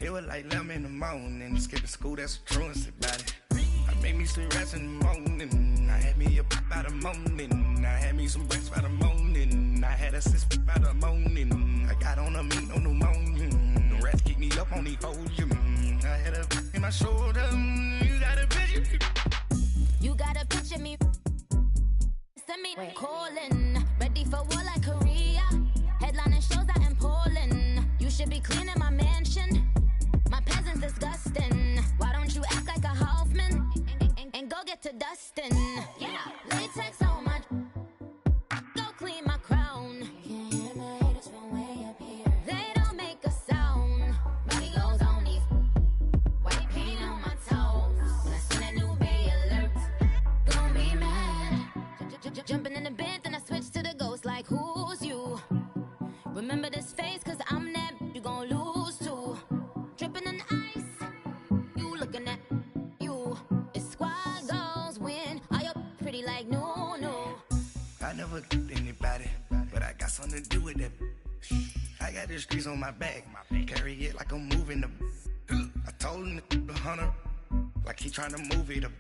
It was like 11 in the morning, skipping school, that's a truancy about it. I made me some rest in the morning, I had me up by the morning, I had me some breakfast by the morning, I had a sis by the morning, I got on a meat, no pneumonia, the rats keep me up on the podium, I had a in my shoulder, you got a picture. You got a picture me, send me calling, ready for war like Korea, headlining shows out in Poland, you should be cleaning my mansion. My peasant's disgusting. Why don't you act like a Hoffman and go get to dustin'? Yeah, latex on my. Go clean my crown. Can't hear my haters from way up here. They don't make a sound. Body goes on these. White paint on my toes. When I see that new Bay alert, gon' be mad. Jumping in the bed, then I switch to the ghost. Like who's you? Remember this face, 'cause I'm that. You gon' lose too. Dripping in ice, you looking at you. It's squad goals win. Are you pretty like no? I never did anybody, but I got something to do with that. I got the streets on my back, carry it like I'm moving the. I told him the hunter, like he trying to move it up.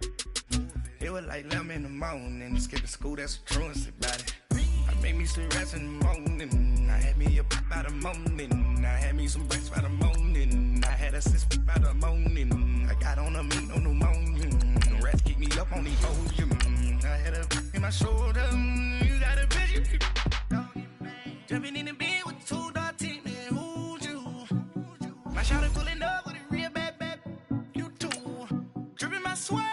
It was like 11 in the morning, skipping school, that's a truancy about it. I made me some rest in the morning, I had me up by the morning, I had me some breakfast by the morning, I had a sis by the morning, I got on a meat, no pneumonia, the rats keep me up on the podium, I had a in my shoulder, you got a picture. Jumping in the bed with 2 dark teeth, man, who's you? My shawty pulling up with a real bad, you too. Dripping my swag.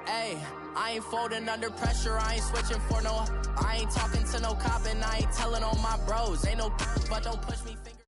Hey, I ain't folding under pressure, I ain't switching for no. I ain't talking to no cop and I ain't telling on my bros. Ain't no but don't push me finger.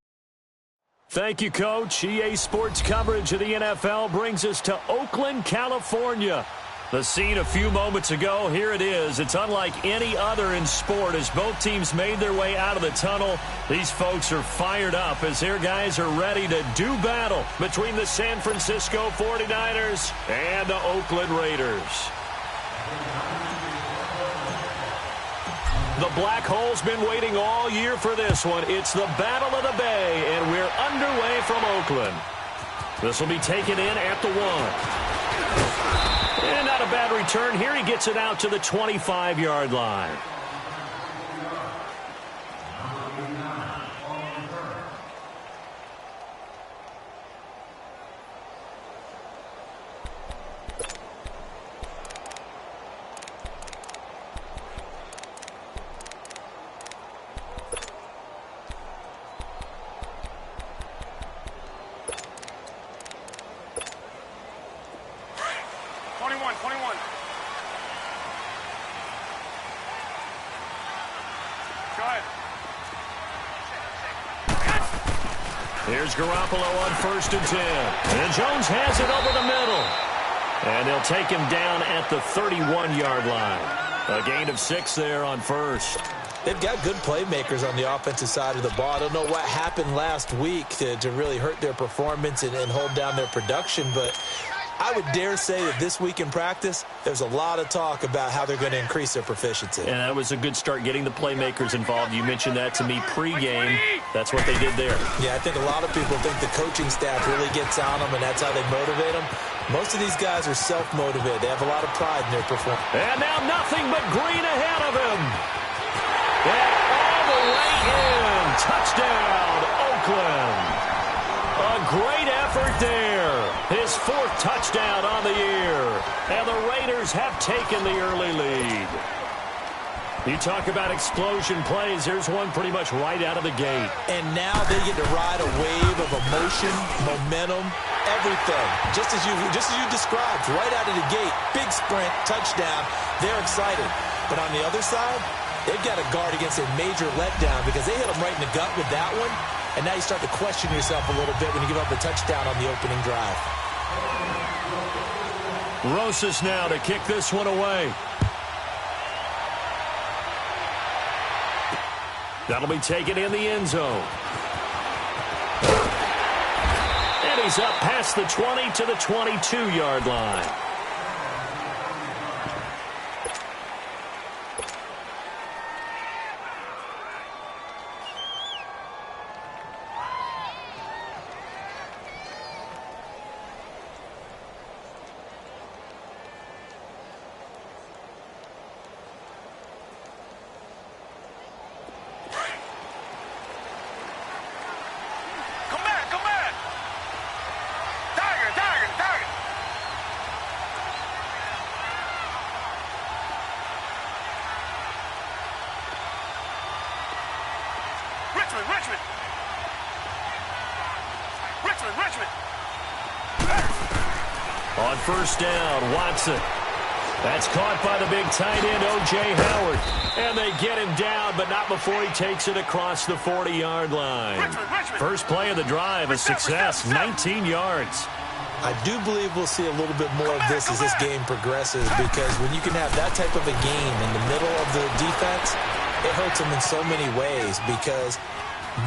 Thank you, Coach. EA Sports coverage of the NFL brings us to Oakland, California. The scene a few moments ago, here it is. It's unlike any other in sport as both teams made their way out of the tunnel. These folks are fired up as their guys are ready to do battle between the San Francisco 49ers and the Oakland Raiders. The Black Hole's been waiting all year for this one. It's the Battle of the Bay, and we're underway from Oakland. This will be taken in at the 1. And not a bad return here. He gets it out to the 25-yard line. Here's Garoppolo on 1st and 10. And Jones has it over the middle. And they'll take him down at the 31-yard line. A gain of 6 there on 1st. They've got good playmakers on the offensive side of the ball. I don't know what happened last week to really hurt their performance and hold down their production, but I would dare say that this week in practice, there's a lot of talk about how they're going to increase their proficiency. And that was a good start getting the playmakers involved. You mentioned that to me pregame. That's what they did there. Yeah, I think a lot of people think the coaching staff really gets on them, and that's how they motivate them. Most of these guys are self-motivated. They have a lot of pride in their performance. And now nothing but green ahead of him. And all the way in. Touchdown, Oakland. A great effort there. His 4th touchdown on the year. And the Raiders have taken the early lead. You talk about explosion plays. Here's one pretty much right out of the gate. And now they get to ride a wave of emotion, momentum, everything, just as you described, right out of the gate. Big sprint, touchdown. They're excited. But on the other side, they've got to guard against a major letdown because they hit them right in the gut with that one. And now you start to question yourself a little bit when you give up a touchdown on the opening drive. Rosas now to kick this one away. That'll be taken in the end zone. And he's up past the 20 to the 22-yard line. Richmond. On first down, Watson. That's caught by the big tight end, O.J. Howard. And they get him down, but not before he takes it across the 40-yard line. First play of the drive, a success, 19 yards. I do believe we'll see a little bit more of this as this game progresses, because when you can have that type of a game in the middle of the defense, it hurts them in so many ways, because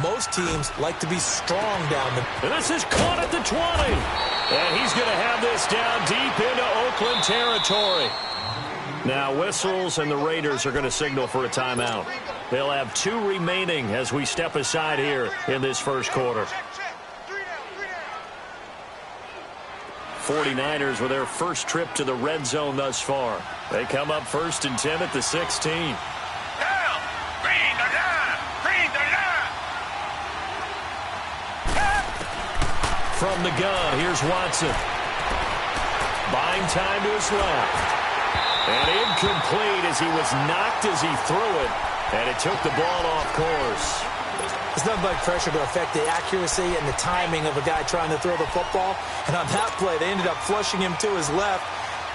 most teams like to be strong down the... And this is caught at the 20. And he's going to have this down deep into Oakland territory. Now whistles and the Raiders are going to signal for a timeout. They'll have 2 remaining as we step aside here in this first quarter. 49ers with their first trip to the red zone thus far. They come up 1st and 10 at the 16. From the gun, here's Watson. Buying time to his left. And incomplete as he was knocked as he threw it. And it took the ball off course. It's nothing but pressure to affect the accuracy and the timing of a guy trying to throw the football. And on that play, they ended up flushing him to his left,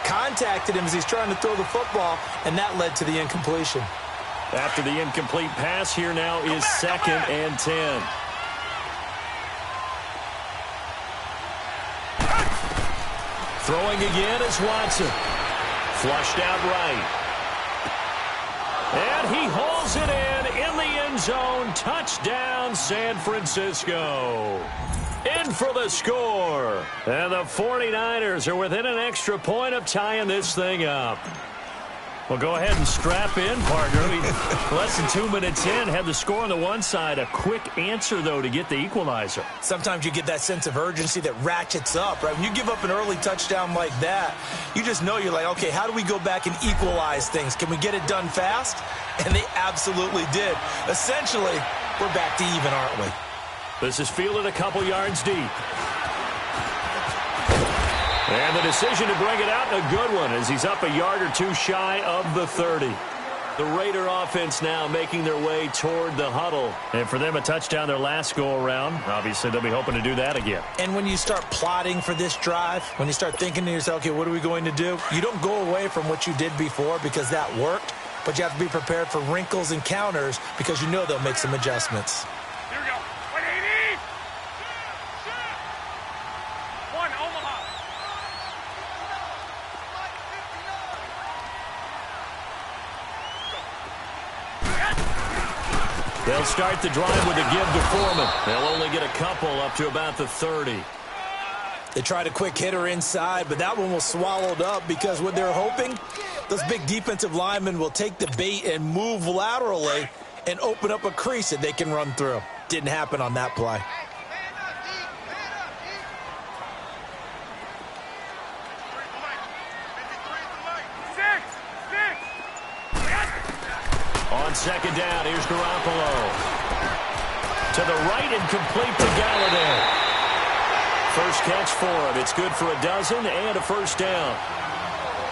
contacted him as he's trying to throw the football, and that led to the incompletion. After the incomplete pass, here now is 2nd and 10. Throwing again is Watson. Flushed out right. And he hauls it in the end zone. Touchdown, San Francisco. In for the score. And the 49ers are within an extra point of tying this thing up. Well, go ahead and strap in, partner. I mean, less than 2 minutes in, had the score on the one side. A quick answer, though, to get the equalizer. Sometimes you get that sense of urgency that ratchets up, right? When you give up an early touchdown like that, you just know you're like, okay, how do we go back and equalize things? Can we get it done fast? And they absolutely did. Essentially, we're back to even, aren't we? This is fielded a couple yards deep. And the decision to bring it out, a good one, as he's up a yard or 2 shy of the 30. The Raider offense now making their way toward the huddle. And for them, a touchdown their last go-around. Obviously, they'll be hoping to do that again. And when you start plotting for this drive, when you start thinking to yourself, okay, what are we going to do? You don't go away from what you did before because that worked, but you have to be prepared for wrinkles and counters because you know they'll make some adjustments. Here we go. 180. One, Omaha. They'll start the drive with a give to Foreman. They'll only get a couple up to about the 30. They tried a quick hitter inside, but that one was swallowed up because what they're hoping, those big defensive linemen will take the bait and move laterally and open up a crease that they can run through. Didn't happen on that play. On second down, here's Garoppolo. To the right and complete to Galladay. First catch for him. It's good for a dozen and a first down.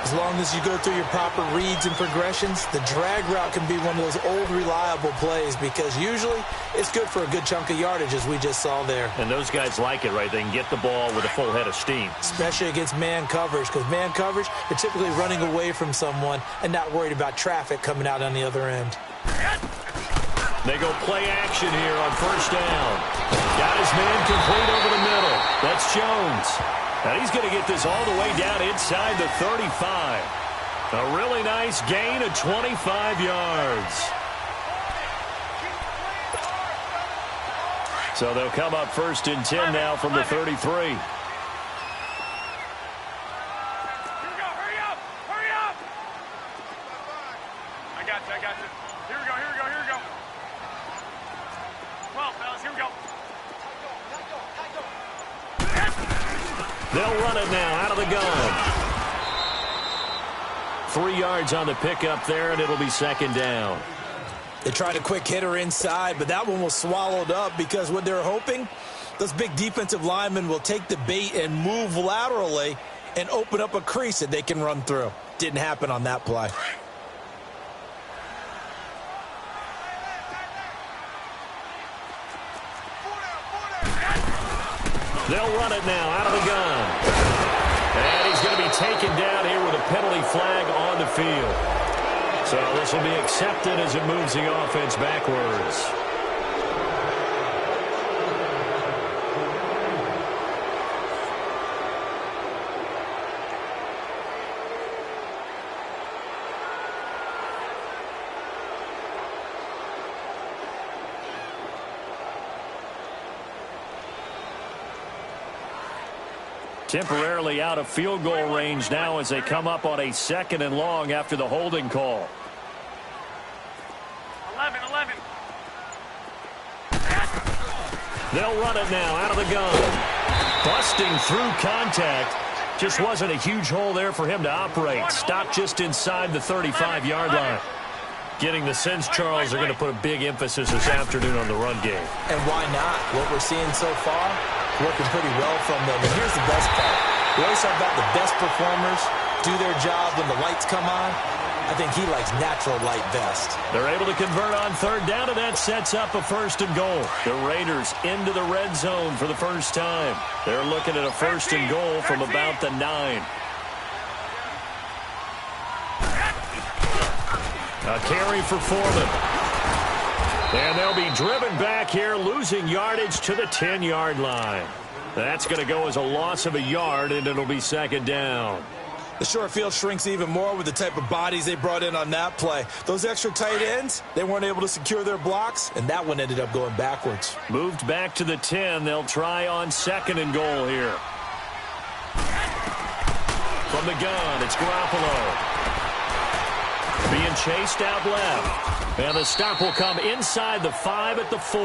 As long as you go through your proper reads and progressions, the drag route can be one of those old reliable plays because usually it's good for a good chunk of yardage as we just saw there. And those guys like it, right? They can get the ball with a full head of steam. Especially against man coverage, because man coverage, they're typically running away from someone and not worried about traffic coming out on the other end. They go play action here on first down. Got his man complete over the middle. That's Jones. Now he's going to get this all the way down inside the 35. A really nice gain of 25 yards. So they'll come up first and 10 now from the 33. They'll run it now out of the gun. 3 yards on the pickup there, and it'll be second down. They tried a quick hitter inside, but that one was swallowed up because what they're hoping, those big defensive linemen will take the bait and move laterally and open up a crease that they can run through. Didn't happen on that play. They'll run it now out of the gun. And he's going to be taken down here with a penalty flag on the field. So this will be accepted as it moves the offense backwards. Temporarily out of field goal range now as they come up on a 2nd and long after the holding call. 11. They'll run it now out of the gun. Busting through contact. Just wasn't a huge hole there for him to operate. Stopped just inside the 35-yard line. Getting the sense, Charles, are going to put a big emphasis this afternoon on the run game. And why not? What we're seeing so far, working pretty well from them. And here's the best part. We always talk about the best performers do their job when the lights come on. I think he likes natural light best. They're able to convert on 3rd down, and that sets up a 1st and goal. The Raiders into the red zone for the first time. They're looking at a 1st and goal from about the 9. A carry for Foreman. And they'll be driven back here, losing yardage to the 10-yard line. That's going to go as a loss of a yard, and it'll be 2nd down. The short field shrinks even more with the type of bodies they brought in on that play. Those extra tight ends, they weren't able to secure their blocks, and that one ended up going backwards. Moved back to the 10. They'll try on 2nd and goal here. From the gun, it's Garoppolo. Being chased out left. And the stop will come inside the 5 at the 4.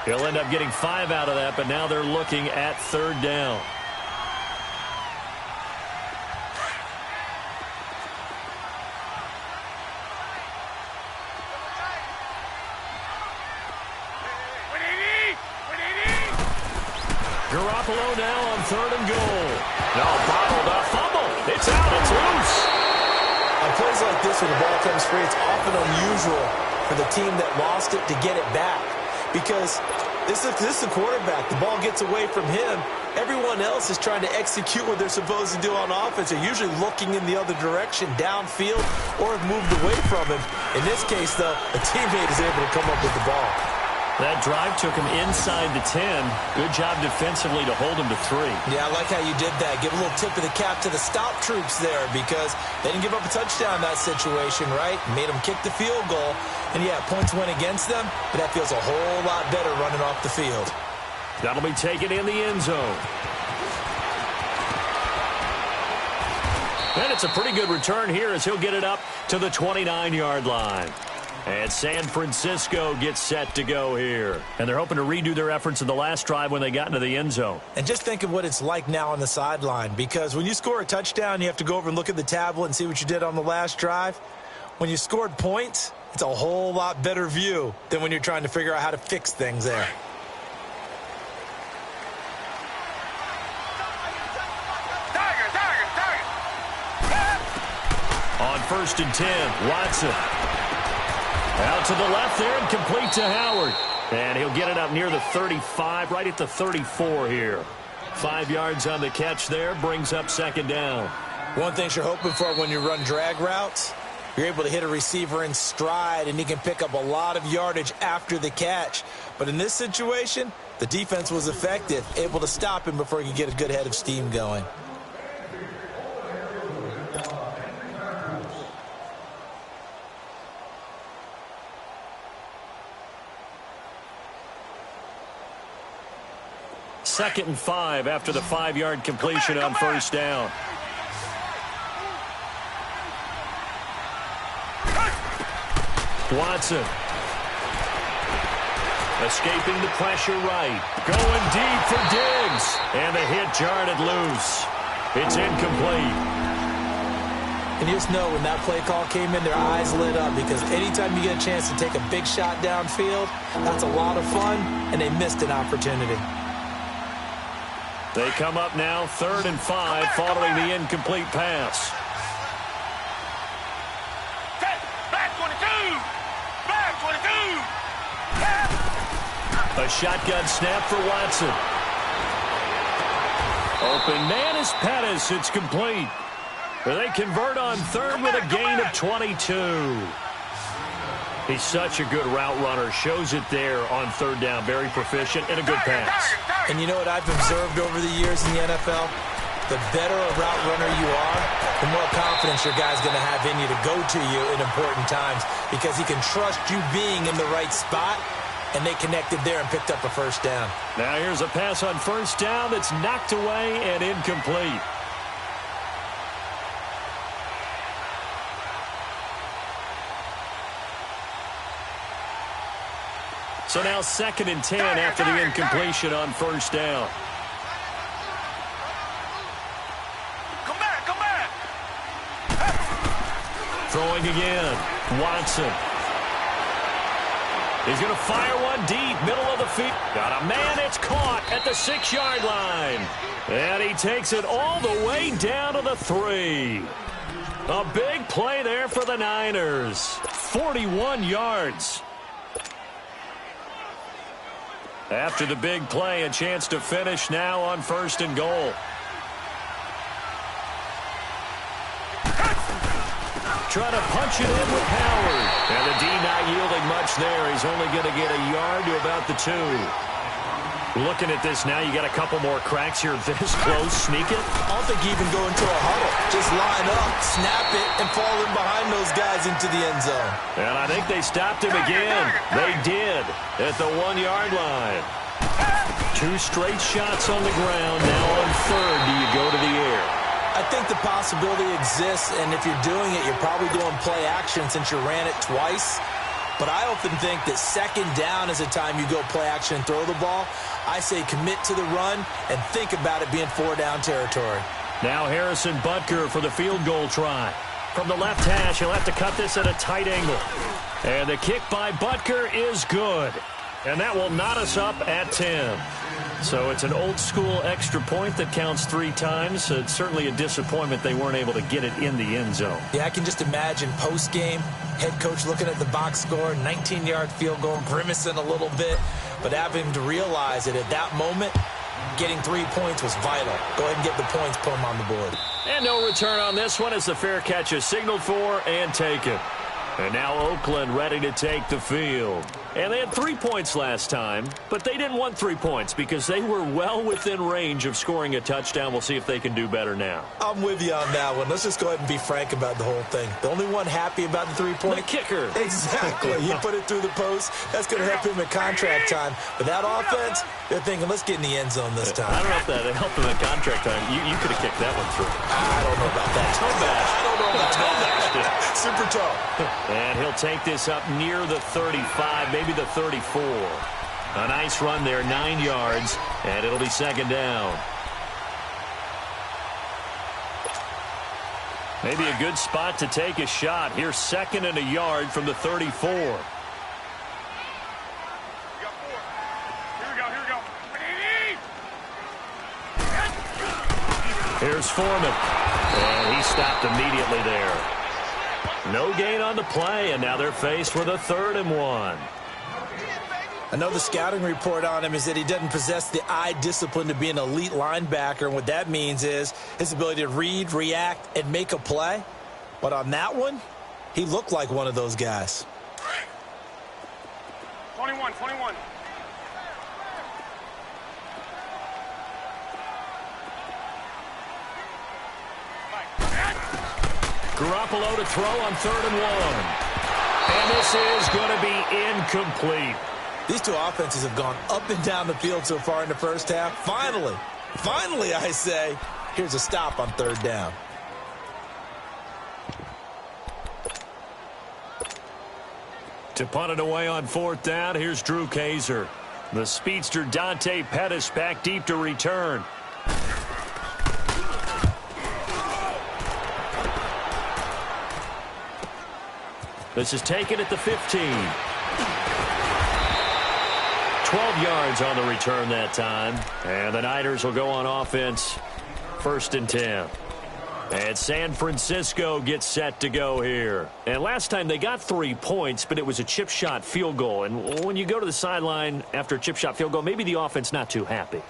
He'll end up getting 5 out of that, but now they're looking at 3rd down. Garoppolo now on 3rd and goal. No, bottled up, fumble. It's out, it's loose. On plays like this where the ball comes free, it's often unusual for the team that lost it to get it back. Because this is the quarterback. The ball gets away from him. Everyone else is trying to execute what they're supposed to do on offense. They're usually looking in the other direction, downfield, or have moved away from him. In this case, though, a teammate is able to come up with the ball. That drive took him inside the 10. Good job defensively to hold him to 3. Yeah, I like how you did that. Give a little tip of the cap to the stop troops there because they didn't give up a touchdown in that situation, right? Made them kick the field goal. And, yeah, points went against them, but that feels a whole lot better running off the field. That'll be taken in the end zone. And it's a pretty good return here as he'll get it up to the 29-yard line. And San Francisco gets set to go here. And they're hoping to redo their efforts in the last drive when they got into the end zone. And just think of what it's like now on the sideline. Because when you score a touchdown, you have to go over and look at the tablet and see what you did on the last drive. When you scored points, it's a whole lot better view than when you're trying to figure out how to fix things there. 1st and 10. Watson. Out to the left there and complete to Howard. And he'll get it up near the 35, right at the 34 here. 5 yards on the catch there, brings up 2nd down. One thing you're hoping for when you run drag routes, you're able to hit a receiver in stride, and he can pick up a lot of yardage after the catch. But in this situation, the defense was effective, able to stop him before he could get a good head of steam going. Second and 5 after the 5-yard completion on 1st down. Watson. Escaping the pressure right. Going deep for Diggs. And the hit jarred it loose. It's incomplete. And you just know when that play call came in, their eyes lit up, because anytime you get a chance to take a big shot downfield, that's a lot of fun, and they missed an opportunity. They come up now 3rd and 5 following the incomplete pass. Back 22! Back 22! A shotgun snap for Watson. Open man is Pettis. It's complete. They convert on 3rd with a gain of 22. He's such a good route runner. Shows it there on 3rd down. Very proficient and a good pass. And you know what I've observed over the years in the NFL? The better a route runner you are, the more confidence your guy's going to have in you to go to you in important times, because he can trust you being in the right spot, and they connected there and picked up a 1st down. Now here's a pass on 1st down that's knocked away and incomplete. So now 2nd and 10 after the incompletion on 1st down. Come back! Throwing again. Watson. He's going to fire one deep, middle of the field. Got a man, it's caught at the 6-yard line. And he takes it all the way down to the 3. A big play there for the Niners. 41 yards. After the big play, a chance to finish now on 1st and goal. Trying to punch it in with Howard. And the D not yielding much there. He's only going to get a yard to about the 2. Looking at this now, you got a couple more cracks here this close. Sneak it. I don't think you even go into a huddle. Just line up, snap it, and fall in behind those guys into the end zone. And I think they stopped him again. They did at the 1-yard line. 2 straight shots on the ground. Now on 3rd, do you go to the air? I think the possibility exists, and if you're doing it, you're probably doing play action since you ran it twice. But I often think that 2nd down is a time you go play action and throw the ball. I say commit to the run and think about it being 4-down territory. Now Harrison Butker for the field goal try. From the left hash, he'll have to cut this at a tight angle. And the kick by Butker is good. And that will knot us up at 10. So it's an old-school extra point that counts 3 times. It's certainly a disappointment they weren't able to get it in the end zone. Yeah, I can just imagine post-game, head coach looking at the box score, 19-yard field goal, grimacing a little bit, but having to realize that at that moment, getting 3 points was vital. Go ahead and get the points, put them on the board. And no return on this one as the fair catch is signaled for and taken. And now Oakland ready to take the field. And they had 3 points last time, but they didn't want 3 points because they were well within range of scoring a touchdown. We'll see if they can do better now. I'm with you on that one. Let's just go ahead and be frank about the whole thing. The only one happy about the 3-point? The kicker. Exactly. He put it through the post. That's going to help him at contract time. But that offense, they're thinking, let's get in the end zone this time. I don't know if that helped him at contract time. You could have kicked that one through. I don't know about that. Toe bash. I don't know about that. Super toe. And he'll take this up near the 35, maybe the 34. A nice run there, 9 yards, and it'll be 2nd down. Maybe a good spot to take a shot. Here's 2nd and a yard from the 34. Here we go. Here's Foreman. And he stopped immediately there. No gain on the play, and now they're faced with a 3rd and 1. I know the scouting report on him is that he doesn't possess the eye discipline to be an elite linebacker, and what that means is his ability to read, react, and make a play. But on that one, he looked like one of those guys. 21. Garoppolo to throw on 3rd and 1. And this is going to be incomplete. These two offenses have gone up and down the field so far in the first half. Finally, I say, here's a stop on 3rd down. To punt it away on 4th down, here's Drew Kaiser. The speedster Dante Pettis back deep to return. This is taken at the 15. 12 yards on the return that time. And the Niners will go on offense, 1st and 10. And San Francisco gets set to go here. And last time they got 3 points, but it was a chip shot field goal. And when you go to the sideline after a chip shot field goal, maybe the offense not too happy.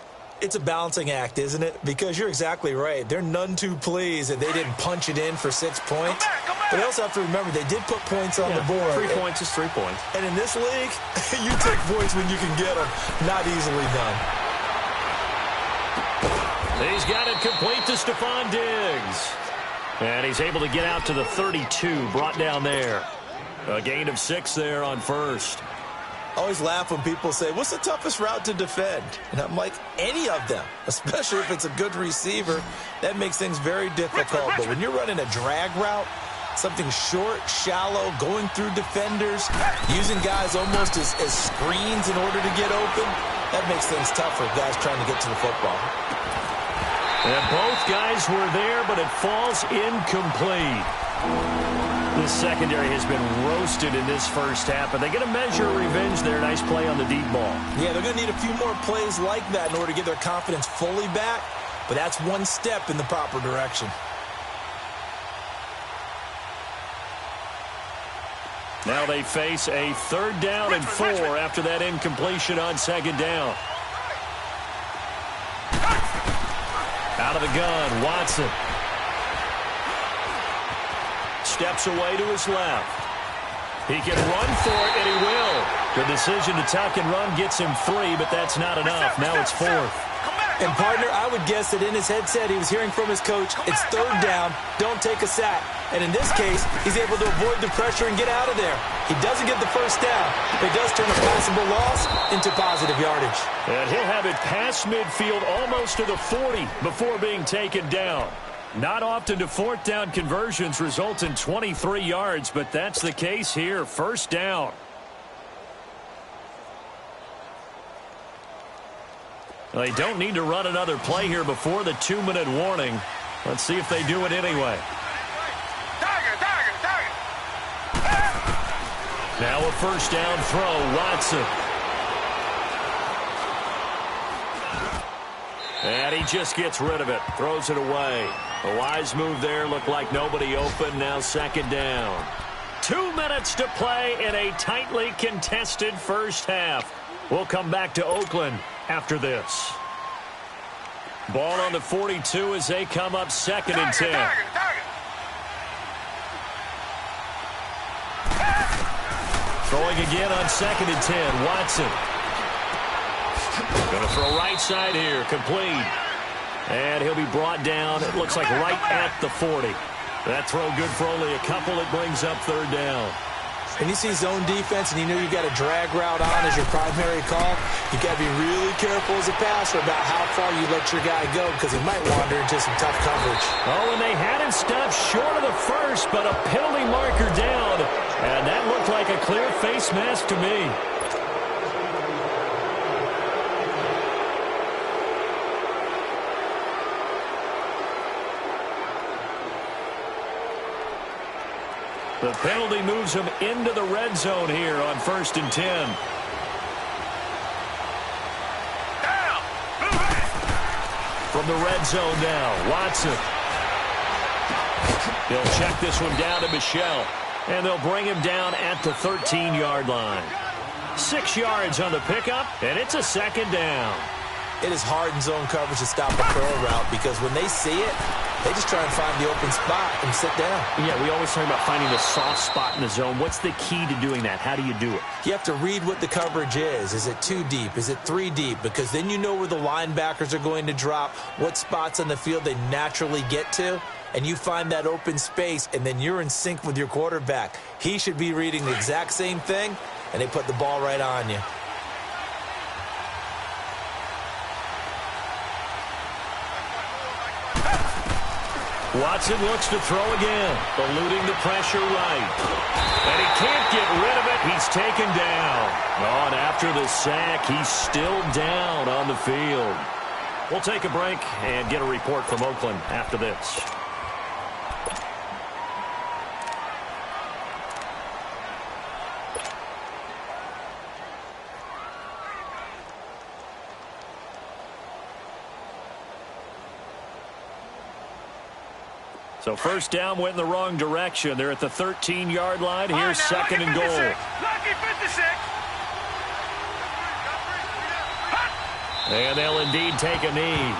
It's a balancing act, isn't it? Because you're exactly right. They're none too pleased that they didn't punch it in for 6 points. But they also have to remember they did put points on the board. 3 points is 3 points. And in this league, you take points when you can get them. Not easily done. He's got it complete to Stephon Diggs. And he's able to get out to the 32, brought down there. A gain of 6 there on 1st. I always laugh when people say, what's the toughest route to defend? And I'm like, any of them, especially if it's a good receiver. That makes things very difficult. But when you're running a drag route, something short, shallow, going through defenders, using guys almost as screens in order to get open, that makes things tough for guys trying to get to the football. And both guys were there, but it falls incomplete. The secondary has been roasted in this first half, but they get a measure of revenge there. Nice play on the deep ball. Yeah, they're going to need a few more plays like that in order to get their confidence fully back, but that's one step in the proper direction. Now they face a 3rd down and 4 after that incompletion on 2nd down. Out of the gun, Watson. Steps away to his left. He can run for it, and he will. The decision to tuck and run gets him 3, but that's not enough. Now it's 4th. And, partner, I would guess that in his headset he was hearing from his coach, it's 3rd down, don't take a sack. And in this case, he's able to avoid the pressure and get out of there. He doesn't get the 1st down, but he does turn a possible loss into positive yardage. And he'll have it past midfield almost to the 40 before being taken down. Not often do 4th down conversions result in 23 yards, but that's the case here. 1st down. They don't need to run another play here before the 2-minute warning. Let's see if they do it anyway. Now a 1st down throw, Watson. And he just gets rid of it, throws it away. A wise move there, looked like nobody open, now 2nd down. 2 minutes to play in a tightly contested first half. We'll come back to Oakland after this. Ball on the 42 as they come up 2nd and 10. Throwing again on 2nd and 10, Watson. Going to throw right side here, complete. And he'll be brought down, it looks like right at the 40. That throw good for only a couple. It brings up 3rd down. And you see zone defense and you know you've got a drag route on as your primary call, you've got to be really careful as a passer about how far you let your guy go because he might wander into some tough coverage. Oh, and they had him stopped short of the 1st, but a penalty marker down. And that looked like a clear face mask to me. The penalty moves him into the red zone here on 1st and 10. From the red zone now, Watson. He'll check this one down to Michel. And they'll bring him down at the 13-yard line. 6 yards on the pickup, and it's a second down. It is hard in zone coverage to stop a curl route because when they see it, they just try and find the open spot and sit down. Yeah, we always talk about finding the soft spot in the zone. What's the key to doing that? How do you do it? You have to read what the coverage is. Is it 2 deep? Is it 3 deep? Because then you know where the linebackers are going to drop, what spots on the field they naturally get to, and you find that open space, and then you're in sync with your quarterback. He should be reading the exact same thing, and they put the ball right on you. Watson looks to throw again, eluding the pressure right. And he can't get rid of it. He's taken down. Oh, and after the sack, he's still down on the field. We'll take a break and get a report from Oakland after this. So first down went in the wrong direction. They're at the 13-yard line. Here's second and goal. And they'll indeed take a knee.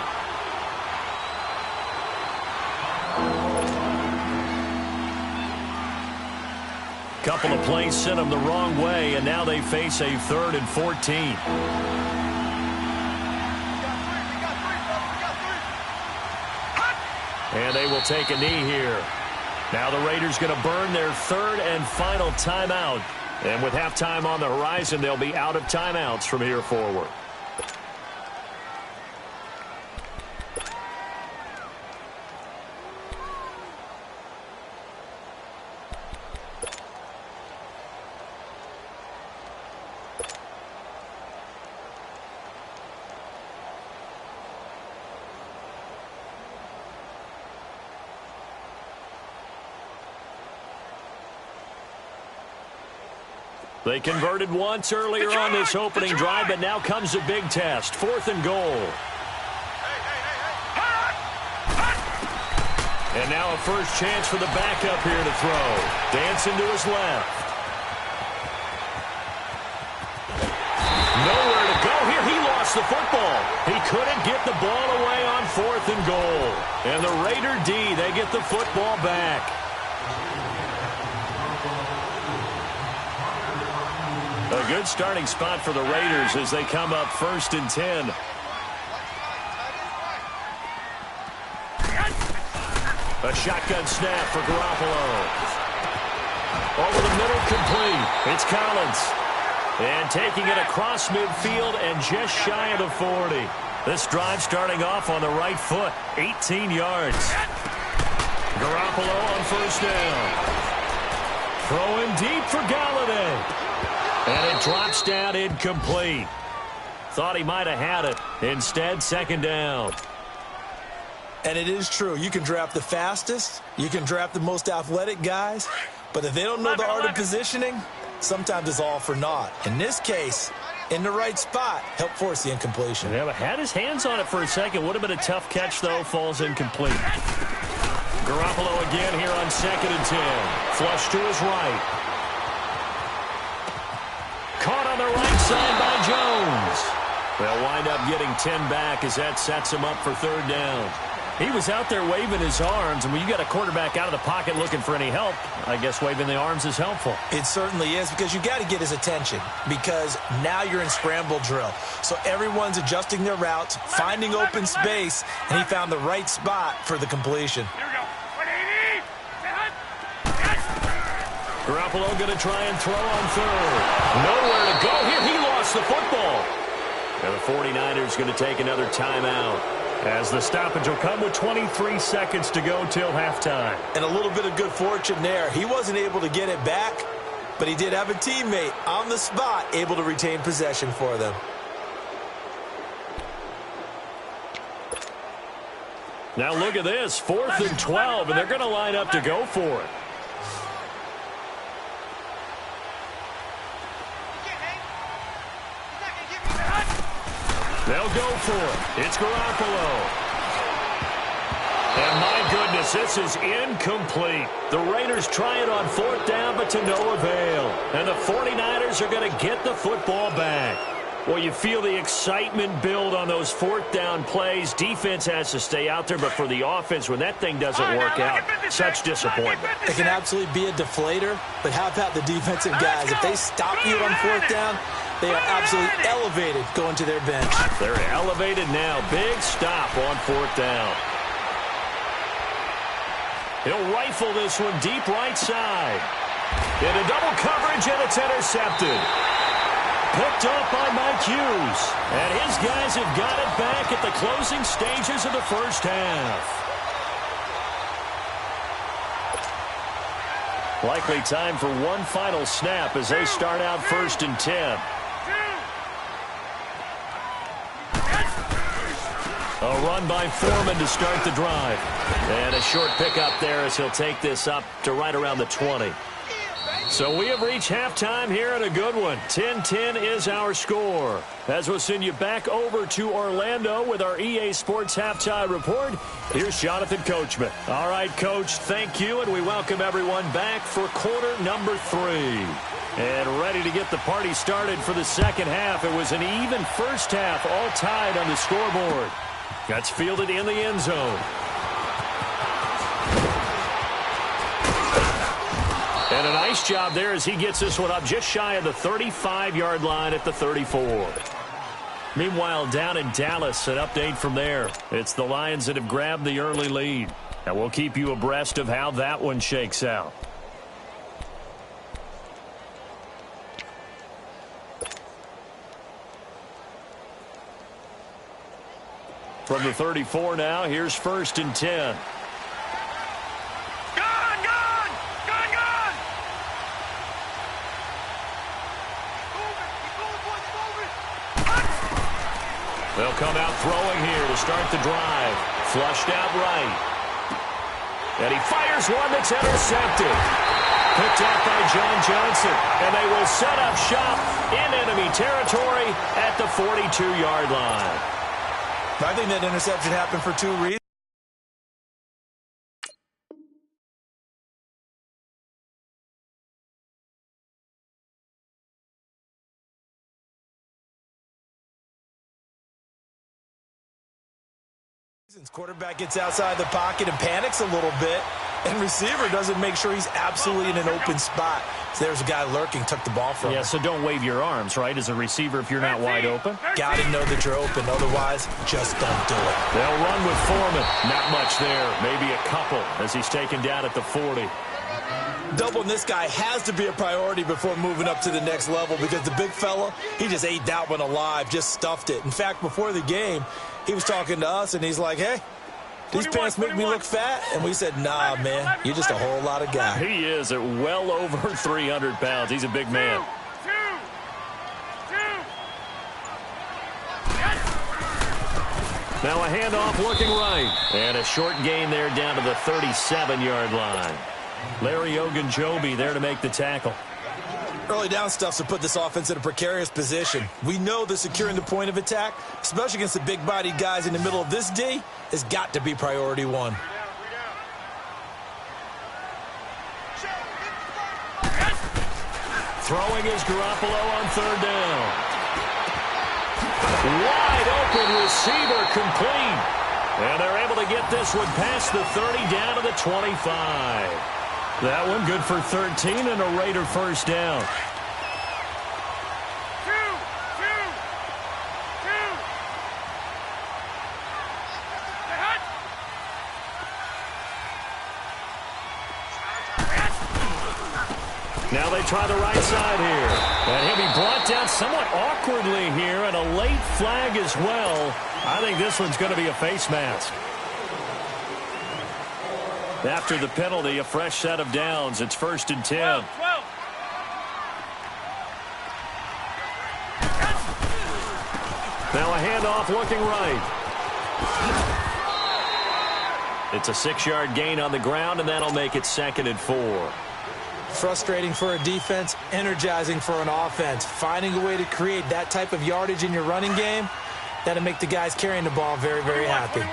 Couple of plays sent them the wrong way, and now they face a 3rd and 14. And they will take a knee here. Now the Raiders going to burn their 3rd and final timeout. And with halftime on the horizon, they'll be out of timeouts from here forward. They converted once earlier on this opening drive, but now comes a big test. 4th and goal. And now a first chance for the backup here to throw. Dancing to his left. Nowhere to go here. He lost the football. He couldn't get the ball away on 4th and goal. And the Raider D, they get the football back. A good starting spot for the Raiders as they come up 1st and 10. A shotgun snap for Garoppolo. Over the middle, complete. It's Collins. And taking it across midfield and just shy of the 40. This drive starting off on the right foot. 18 yards. Garoppolo on 1st down. Throwing deep for Galladay. And it drops down incomplete. Thought he might have had it. Instead, 2nd down. And it is true. You can draft the fastest. You can draft the most athletic guys. But if they don't know the art of positioning, sometimes it's all for naught. In this case, in the right spot, helped force the incompletion. Yeah, but had his hands on it for a second. Would have been a tough catch, though. Falls incomplete. Garoppolo again here on 2nd and 10. Flush to his right. Caught on the right side by Jones. They'll wind up getting 10 back as that sets him up for 3rd down. He was out there waving his arms, and when you got a quarterback out of the pocket looking for any help, I guess waving the arms is helpful. It certainly is, because you got to get his attention, because now you're in scramble drill. So everyone's adjusting their routes, finding open space, and he found the right spot for the completion. Garoppolo going to try and throw on 3rd. Nowhere to go here. He lost the football. And the 49ers going to take another timeout as the stoppage will come with 23 seconds to go till halftime. And a little bit of good fortune there. He wasn't able to get it back, but he did have a teammate on the spot able to retain possession for them. Now look at this. 4th and 12, and they're going to line up to go for it. They'll go for it. It's Garoppolo. And my goodness, pass. This is incomplete. The Raiders try it on 4th down, but to no avail. And the 49ers are going to get the football back. Well, you feel the excitement build on those 4th down plays. Defense has to stay out there, but for the offense, when that thing doesn't work out, such disappointment. It can absolutely be a deflator, but how about the defensive guys? If they stop you on 4th down, they are absolutely elevated going to their bench. They're elevated now. Big stop on 4th down. He'll rifle this one deep right side. Into double coverage, and it's intercepted. Picked up by Mike Hughes. And his guys have got it back at the closing stages of the first half. Likely time for one final snap as they start out 1st and 10. A run by Foreman to start the drive. And a short pickup there as he'll take this up to right around the 20. So we have reached halftime here in a good one. 10-10 is our score. As we'll send you back over to Orlando with our EA Sports Halftime Report, here's Jonathan Coachman. All right, Coach, thank you, and we welcome everyone back for quarter number 3. And ready to get the party started for the second half. It was an even first half, all tied on the scoreboard. That's fielded in the end zone. And a nice job there as he gets this one up just shy of the 35-yard line at the 34. Meanwhile, down in Dallas, an update from there. It's the Lions that have grabbed the early lead. And we'll keep you abreast of how that one shakes out. From the 34 now, here's 1st and 10. They'll come out throwing here to start the drive. Flushed out right. And he fires one that's intercepted. Picked up by John Johnson. And they will set up shop in enemy territory at the 42-yard line. I think that interception happened for 2 reasons. Quarterback gets outside the pocket and panics a little bit, and receiver doesn't make sure he's absolutely in an open spot. So there's a guy lurking, took the ball from him. Yeah, so don't wave your arms, right, as a receiver if you're not wide open. Got to know that you're open, otherwise just don't do it. They'll run with Foreman. Not much there, maybe a couple as he's taken down at the 40. Doubling this guy has to be a priority before moving up to the next level because the big fella, he just ate that one alive, just stuffed it. In fact, before the game, he was talking to us, and he's like, hey, these pants make me look fat? And we said, nah, man, you're just a whole lot of guy. He is at well over 300 pounds. He's a big man. Now a handoff looking right. And a short gain there down to the 37-yard line. Larry Ogunjobi there to make the tackle. Early down stuffs will put this offense in a precarious position. We know that securing the point of attack, especially against the big-bodied guys in the middle of this D, has got to be priority one. Throwing is Garoppolo on 3rd down. Wide open receiver complete. And they're able to get this one past the 30 down to the 25. That one good for 13 and a Raider first down. Now they try the right side here. And he'll be brought down somewhat awkwardly here, and a late flag as well. I think this one's going to be a face mask. After the penalty, a fresh set of downs. It's 1st and 10. Now a handoff looking right. It's a 6-yard gain on the ground, and that'll make it 2nd and 4. Frustrating for a defense, energizing for an offense. Finding a way to create that type of yardage in your running game, that'll make the guys carrying the ball very, very happy.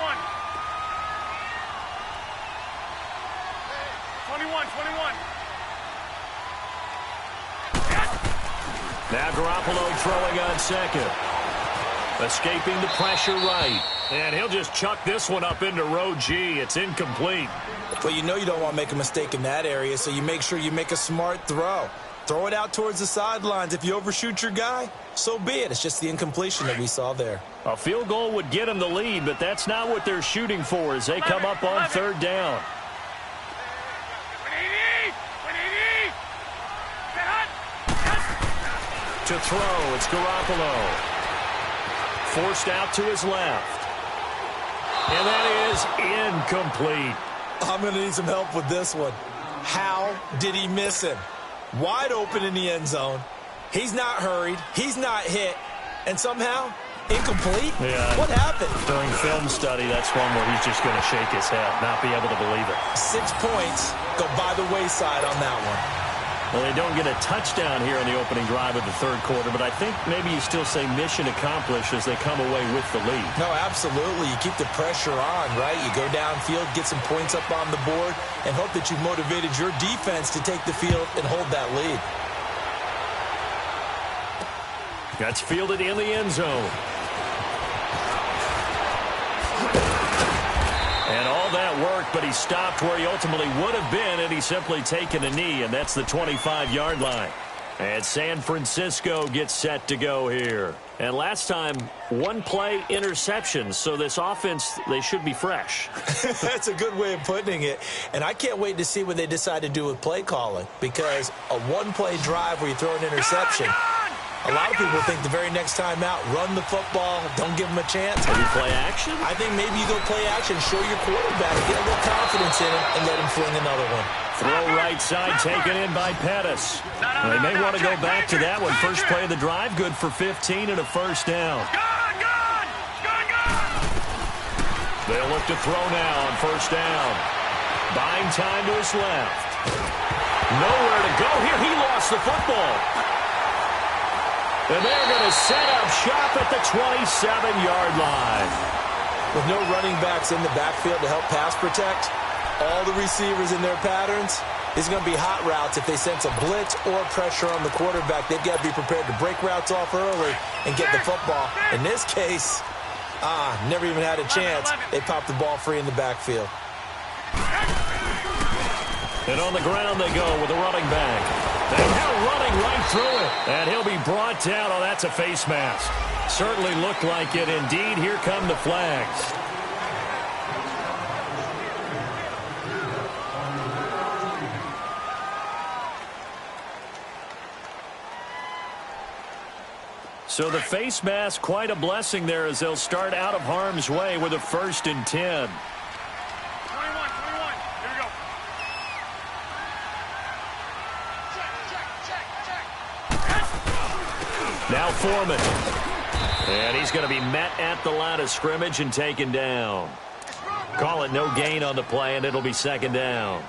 Now Garoppolo throwing on second. Escaping the pressure right. And he'll just chuck this one up into row G. It's incomplete. Well, you know you don't want to make a mistake in that area, so you make sure you make a smart throw. Throw it out towards the sidelines. If you overshoot your guy, so be it. It's just the incompletion that we saw there. A field goal would get them the lead, but that's not what they're shooting for as they come up on third down. To throw, it's Garoppolo. Forced out to his left. And that is incomplete. I'm going to need some help with this one. How did he miss him? Wide open in the end zone. He's not hurried. He's not hit. And somehow, incomplete? Yeah. What happened? During film study, that's one where he's just going to shake his head, not be able to believe it. 6 points go by the wayside on that one. Well, they don't get a touchdown here in the opening drive of the third quarter, but I think maybe you still say mission accomplished as they come away with the lead. No, absolutely. You keep the pressure on, right? You go downfield, get some points up on the board, and hope that you've motivated your defense to take the field and hold that lead. That's fielded in the end zone. And all that work, but he stopped where he ultimately would have been, and he's simply taken a knee, and that's the 25-yard line. And San Francisco gets set to go here. And last time, one play interception, so this offense, they should be fresh. That's a good way of putting it. And I can't wait to see what they decide to do with play calling, because a one-play drive where you throw an interception, a lot of people think the very next time out, run the football, don't give them a chance. Maybe play action? I think maybe you go play action, show your quarterback, get a little confidence in him, and let him fling another one. Throw right side taken in by Pettis. They may want to go back to that one. First play of the drive, good for 15 and a first down. They'll look to throw now on first down. Buying time to his left. Nowhere to go here. He lost the football. And they're going to set up shop at the 27-yard line. With no running backs in the backfield to help pass protect, all the receivers in their patterns, it's going to be hot routes if they sense a blitz or pressure on the quarterback. They've got to be prepared to break routes off early and get the football. In this case, never even had a chance. They popped the ball free in the backfield. And on the ground they go with the running back. And now running right through it. And he'll be brought down. Oh, that's a face mask. Certainly looked like it. Indeed, here come the flags. So the face mask, quite a blessing there as they'll start out of harm's way with a 1st and 10. Now Foreman. And he's going to be met at the line of scrimmage and taken down. Call it no gain on the play, and it'll be second down.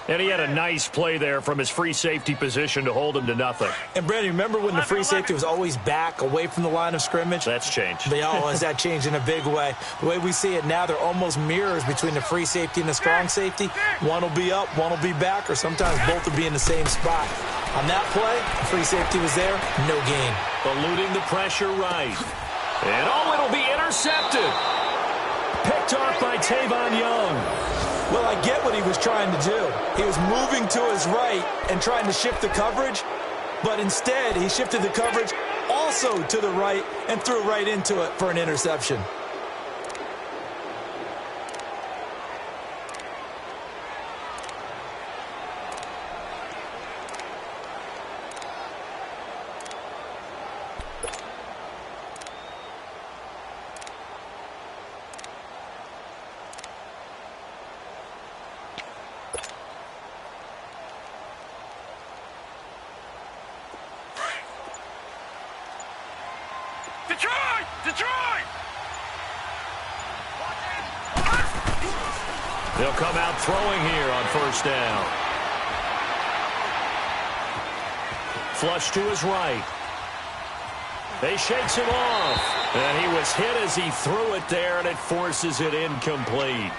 And he had a nice play there from his free safety position to hold him to nothing. And, Brandon, remember when the free safety was always back away from the line of scrimmage? That's changed. Has that changed in a big way? The way we see it now, they're almost mirrors between the free safety and the strong safety. One will be up, one will be back, or sometimes both will be in the same spot. On that play, the free safety was there, no gain. Eluding the pressure right. And, it'll be intercepted. Picked off by Tavon Young. Well, I get what he was trying to do. He was moving to his right and trying to shift the coverage, but instead he shifted the coverage also to the right and threw right into it for an interception. Detroit! They'll come out throwing here on first down. Flush to his right. They shakes him off. And he was hit as he threw it there, and it forces it incomplete.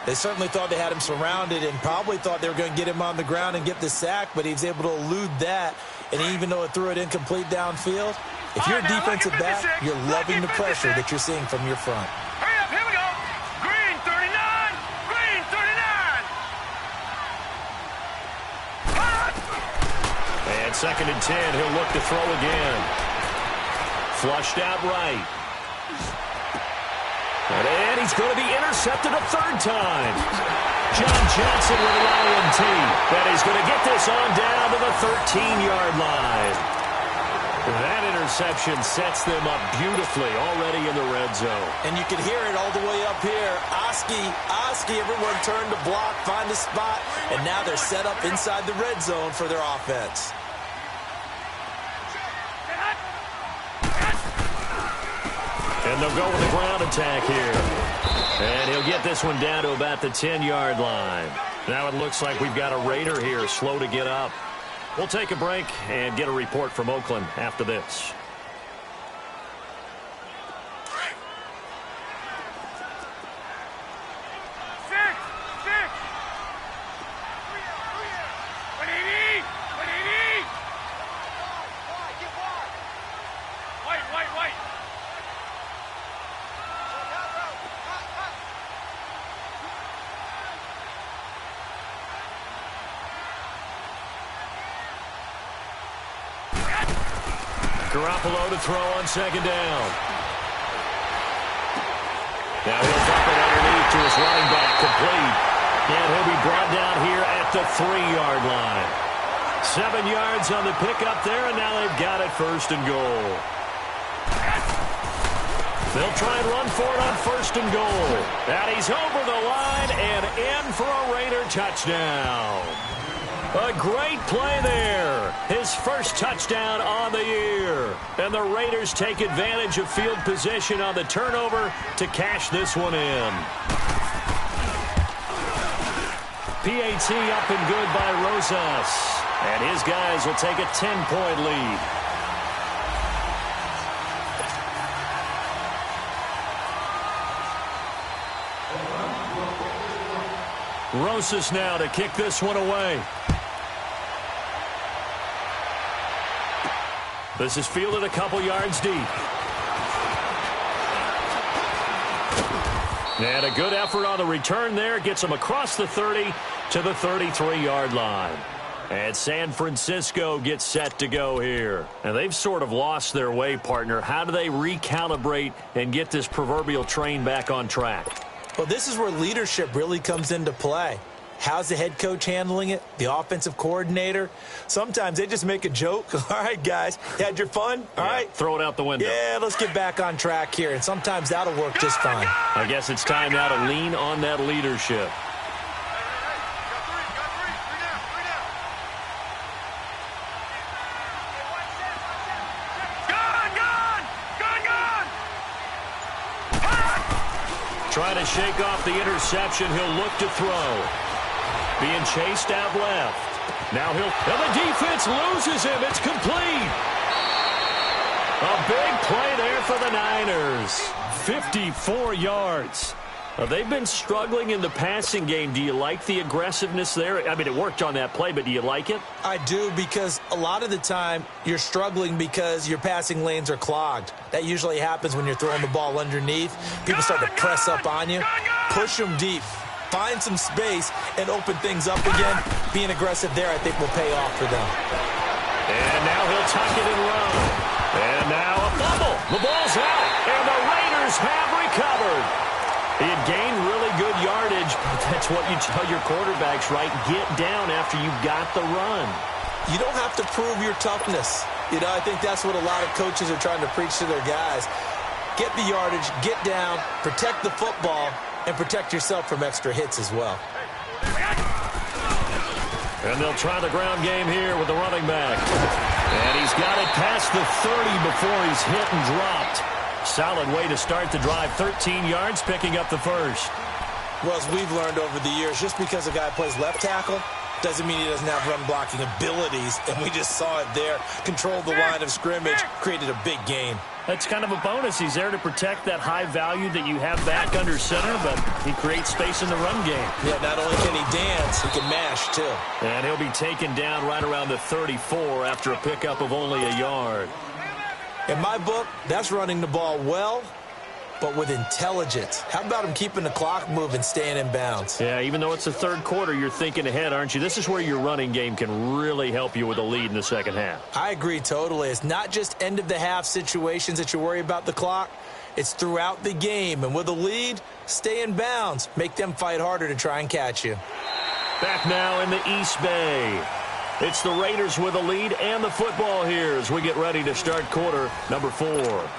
They certainly thought they had him surrounded and probably thought they were going to get him on the ground and get the sack, but he was able to elude that. And even though it threw it incomplete downfield, if you're a defensive back, you're loving the pressure that you're seeing from your front. Hurry up, here we go. Green 39, green 39. And 2nd and 10, he'll look to throw again. Flushed out right. And he's going to be intercepted a 3rd time. John Johnson with an INT. And he's going to get this on down to the 13-yard line. That interception sets them up beautifully already in the red zone. And you can hear it all the way up here. Oski, everyone turned to block, find a spot, and now they're set up inside the red zone for their offense. And they'll go with the ground attack here. And he'll get this one down to about the 10-yard line. Now it looks like we've got a Raider here slow to get up. We'll take a break and get a report from Oakland after this. Garoppolo to throw on 2nd down. Now he'll dump it underneath to his running back, complete. And he'll be brought down here at the 3-yard line. 7 yards on the pickup there, and now they've got it 1st and goal. They'll try and run for it on 1st and goal. And he's over the line and in for a Raider touchdown. A great play there. His first touchdown on the year. And the Raiders take advantage of field position on the turnover to cash this one in. PAT up and good by Rosas. And his guys will take a 10-point lead. Rosas now to kick this one away. This is fielded a couple yards deep. And a good effort on the return there. Gets him across the 30 to the 33-yard line. And San Francisco gets set to go here. And they've sort of lost their way, partner. How do they recalibrate and get this proverbial train back on track? Well, this is where leadership really comes into play. How's the head coach handling it? The offensive coordinator? Sometimes they just make a joke. All right, guys, you had your fun? All right. Throw it out the window. Yeah, let's get back on track here. And sometimes that'll work just fine. I guess it's time now to lean on that leadership. Trying to shake off the interception. He'll look to throw. Being chased out left. Now and the defense loses him. It's complete. A big play there for the Niners. 54 yards. They've been struggling in the passing game. Do you like the aggressiveness there? I mean, it worked on that play, but do you like it? I do, because a lot of the time you're struggling because your passing lanes are clogged. That usually happens when you're throwing the ball underneath. People start to press up on you. Push them deep. Find some space and open things up again. Being aggressive there, I think, will pay off for them. And now he'll tuck it and run. And now a fumble. The ball's out, and the Raiders have recovered. He had gained really good yardage, but that's what you tell your quarterbacks, right? Get down after you've got the run. You don't have to prove your toughness. You know, I think that's what a lot of coaches are trying to preach to their guys. Get the yardage, get down, protect the football, and protect yourself from extra hits as well. And they'll try the ground game here with the running back. And he's got it past the 30 before he's hit and dropped. Solid way to start the drive. 13 yards, picking up the first. Well, as we've learned over the years, just because a guy plays left tackle doesn't mean he doesn't have run-blocking abilities, and we just saw it there. Controlled the line of scrimmage, created a big gain. That's kind of a bonus. He's there to protect that high value that you have back under center, but he creates space in the run game. Yeah, not only can he dance, he can mash, too. And he'll be taken down right around the 34 after a pickup of only a yard. In my book, that's running the ball well, but with intelligence. How about him keeping the clock moving, staying in bounds? Yeah, even though it's the third quarter, you're thinking ahead, aren't you? This is where your running game can really help you with a lead in the second half. I agree totally. It's not just end-of-the-half situations that you worry about the clock. It's throughout the game. And with a lead, stay in bounds. Make them fight harder to try and catch you. Back now in the East Bay. It's the Raiders with a lead and the football here as we get ready to start quarter number 4.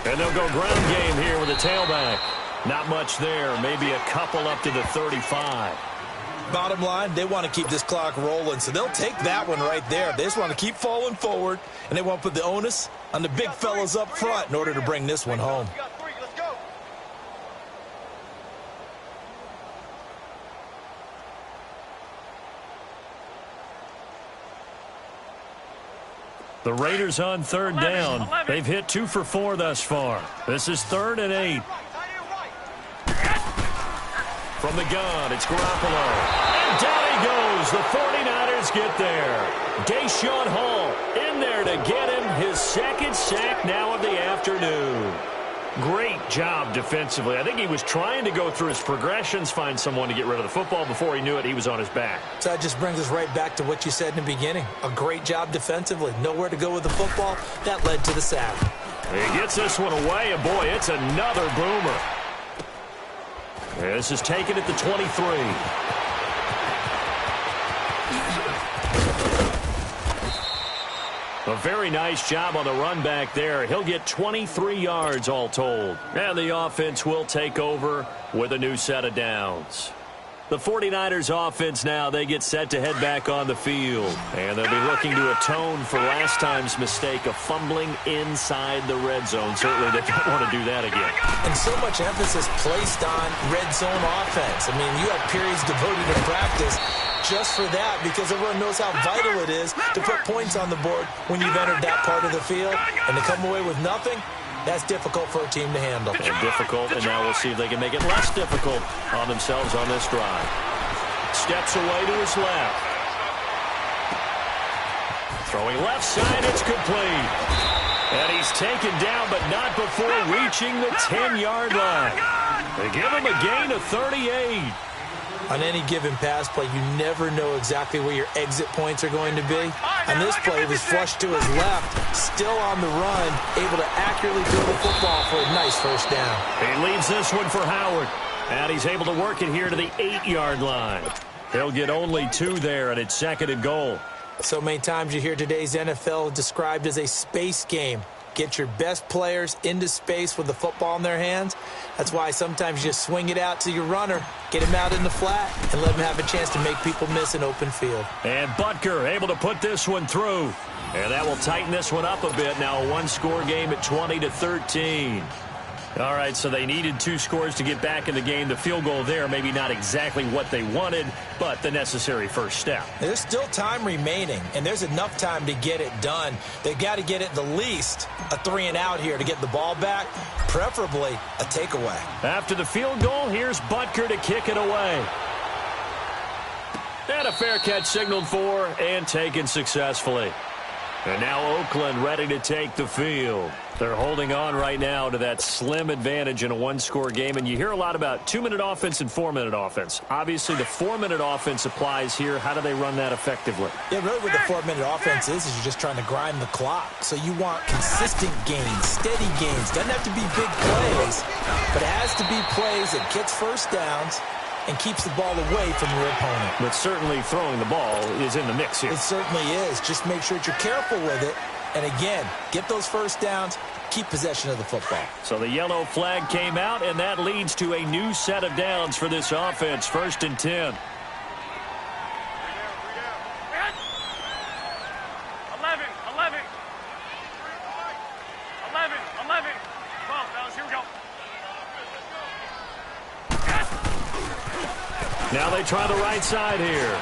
And they'll go ground game here with a tailback. Not much there. Maybe a couple up to the 35. Bottom line, they want to keep this clock rolling, so they'll take that one right there. They just want to keep falling forward, and they want to put the onus on the big fellas up front in order to bring this one home. The Raiders on third down. They've hit 2 for 4 thus far. This is 3rd and 8. From the gun, it's Garoppolo. And down he goes. The 49ers get there. Deshaun Hall in there to get him his second sack now of the afternoon. Great job defensively. I think he was trying to go through his progressions, find someone to get rid of the football. Before he knew it, he was on his back. So that just brings us right back to what you said in the beginning. A great job defensively. Nowhere to go with the football. That led to the sack. He gets this one away, and boy, it's another boomer. This is taken at the 23. A very nice job on the run back there. He'll get 23 yards all told. And the offense will take over with a new set of downs. The 49ers offense now, they get set to head back on the field. And they'll be looking to atone for last time's mistake of fumbling inside the red zone. Certainly they don't want to do that again. And so much emphasis placed on red zone offense. I mean, you have periods devoted to practice just for that, because everyone knows how vital it is to put points on the board when you've entered that part of the field. And to come away with nothing, that's difficult for a team to handle. And difficult, and now we'll see if they can make it less difficult on themselves on this drive. Steps away to his left. Throwing left side, it's complete. And he's taken down, but not before reaching the 10-yard line. They give him a gain of 38. On any given pass play, you never know exactly where your exit points are going to be. On this play, he was flushed to his left, still on the run, able to accurately throw the football for a nice first down. He leaves this one for Howard, and he's able to work it here to the 8-yard line. He'll get only 2 there, and it's 2nd and goal. So many times you hear today's NFL described as a space game. Get your best players into space with the football in their hands. That's why sometimes you just swing it out to your runner, get him out in the flat, and let him have a chance to make people miss an open field. And Butker able to put this one through. And that will tighten this one up a bit. Now a one-score game at 20-13. All right, so they needed 2 scores to get back in the game. The field goal there, maybe not exactly what they wanted, but the necessary first step. There's still time remaining, and there's enough time to get it done. They've got to get at the least a 3-and-out here to get the ball back, preferably a takeaway. After the field goal, here's Butker to kick it away. And a fair catch signaled for and taken successfully. And now Oakland ready to take the field. They're holding on right now to that slim advantage in a one-score game. And you hear a lot about 2-minute offense and 4-minute offense. Obviously, the 4-minute offense applies here. How do they run that effectively? Yeah, really what the 4-minute offense is you're just trying to grind the clock. So you want consistent gains, steady gains. Doesn't have to be big plays, but it has to be plays that gets first downs and keeps the ball away from your opponent. But certainly throwing the ball is in the mix here. It certainly is. Just make sure that you're careful with it. And again, get those first downs, keep possession of the football. So the yellow flag came out, and that leads to a new set of downs for this offense. 1st and 10. 11. 12, fellas, here we go. Now they try the right side here.